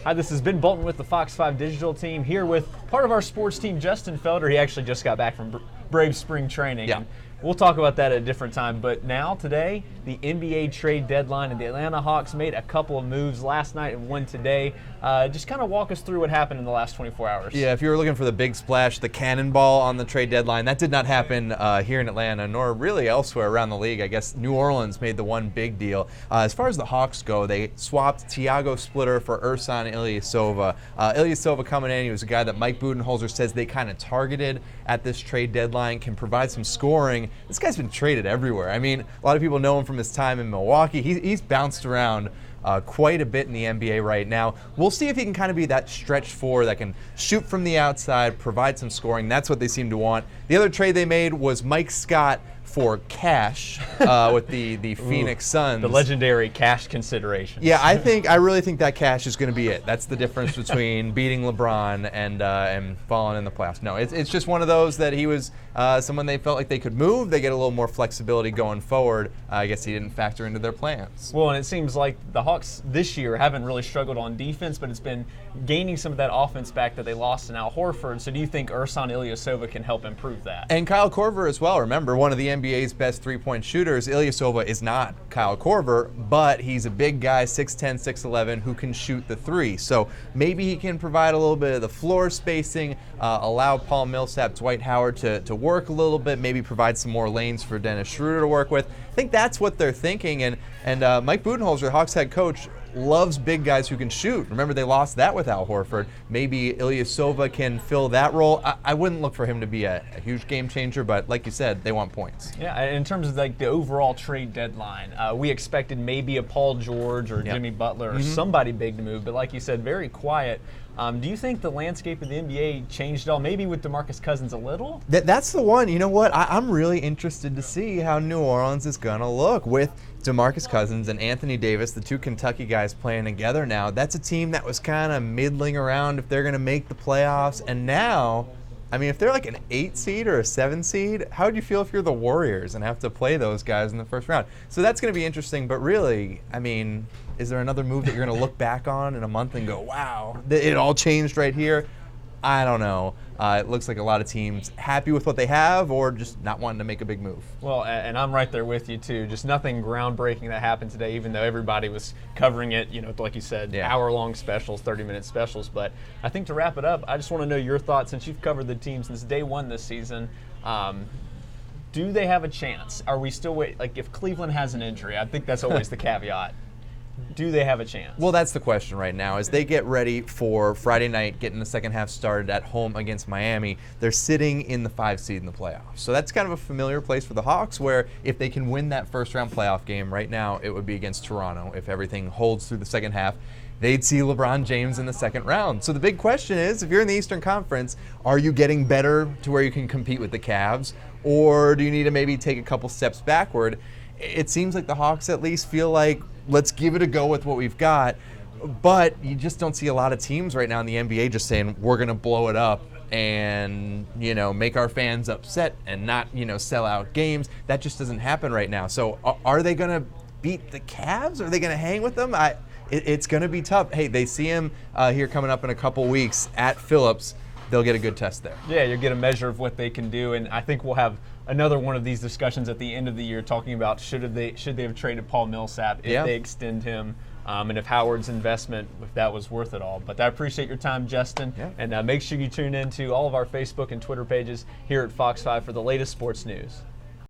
Hi, this is Ben Bolton with the Fox 5 Digital team here with part of our sports team, Justin Felder. He actually just got back from Brave spring training. Yeah. We'll talk about that at a different time. But now, today, the NBA trade deadline, and the Atlanta Hawks made a couple of moves last night and one today. Just kind of walk us through what happened in the last 24 hours. Yeah, if you were looking for the big splash, the cannonball on the trade deadline, that did not happen here in Atlanta, nor really elsewhere around the league. I guess New Orleans made the one big deal. As far as the Hawks go, they swapped Tiago Splitter for Ersan Ilyasova. Ilyasova coming in, he was a guy that Mike Budenholzer says they kind of targeted at this trade deadline, can provide some scoring. This guy's been traded everywhere. I mean, a lot of people know him from his time in Milwaukee. He's bounced around quite a bit in the NBA right now. We'll see if he can kind of be that stretch four that can shoot from the outside, provide some scoring. That's what they seem to want. The other trade they made was Mike Scott for cash with the Phoenix Suns. The legendary cash consideration. Yeah, I really think that cash is going to be it. That's the difference between beating LeBron and falling in the playoffs. No, it's just one of those that he was someone they felt like they could move. They get a little more flexibility going forward. I guess he didn't factor into their plans. Well, and it seems like the Hawks this year haven't really struggled on defense, but it's been gaining some of that offense back that they lost in Al Horford. So do you think Ersan Ilyasova can help improve that? And Kyle Korver as well. Remember, one of the NBA's best three-point shooters. Ilyasova is not Kyle Korver, but he's a big guy, 6'10", 6'11", who can shoot the three. So maybe he can provide a little bit of the floor spacing, allow Paul Millsap, Dwight Howard to work a little bit, maybe provide some more lanes for Dennis Schroeder to work with. I think that's what they're thinking. And Mike Budenholzer, Hawks head coach, loves big guys who can shoot. Remember, they lost that with Al Horford. Maybe Ilyasova can fill that role. I wouldn't look for him to be a huge game changer, but like you said, they want points. Yeah, in terms of like the overall trade deadline, we expected maybe a Paul George or Jimmy Butler or somebody big to move, but like you said, very quiet. Do you think the landscape of the NBA changed at all? Maybe with DeMarcus Cousins a little? That's the one. You know what? I'm really interested to see how New Orleans is going to look with DeMarcus Cousins and Anthony Davis, the two Kentucky guys playing together now. That's a team that was kind of middling around if they're going to make the playoffs. And now, I mean, if they're like an 8 seed or a 7 seed, how would you feel if you're the Warriors and have to play those guys in the first round? So that's going to be interesting. But really, I mean, is there another move that you're going to look back on in a month and go, wow, it all changed right here? I don't know. It looks like a lot of teams happy with what they have or just not wanting to make a big move. Well, and I'm right there with you, too. Just nothing groundbreaking that happened today, even though everybody was covering it, like you said, hour-long specials, 30-minute specials. But I think to wrap it up, I just want to know your thoughts, since you've covered the team since day one this season. Do they have a chance? Are we still waiting? Like, if Cleveland has an injury, I think that's always the caveat. Do they have a chance? Well, that's the question right now. As they get ready for Friday night, getting the second half started at home against Miami, they're sitting in the 5 seed in the playoffs. So that's kind of a familiar place for the Hawks, where if they can win that first-round playoff game right now, it would be against Toronto. If everything holds through the second half, they'd see LeBron James in the second round. So the big question is, if you're in the Eastern Conference, are you getting better to where you can compete with the Cavs, or do you need to maybe take a couple steps backward? It seems like the Hawks at least feel like, let's give it a go with what we've got. But you just don't see a lot of teams right now in the NBA just saying, we're going to blow it up and, make our fans upset and not, sell out games. That just doesn't happen right now. So are they going to beat the Cavs? Are they going to hang with them? It's going to be tough. Hey, they see him here coming up in a couple weeks at Phillips. They'll get a good test there. Yeah, you'll get a measure of what they can do, and I think we'll have another one of these discussions at the end of the year talking about should they have traded Paul Millsap if they extend him, and if Howard's investment, if that was worth it all. But I appreciate your time, Justin, and make sure you tune in to all of our Facebook and Twitter pages here at Fox 5 for the latest sports news.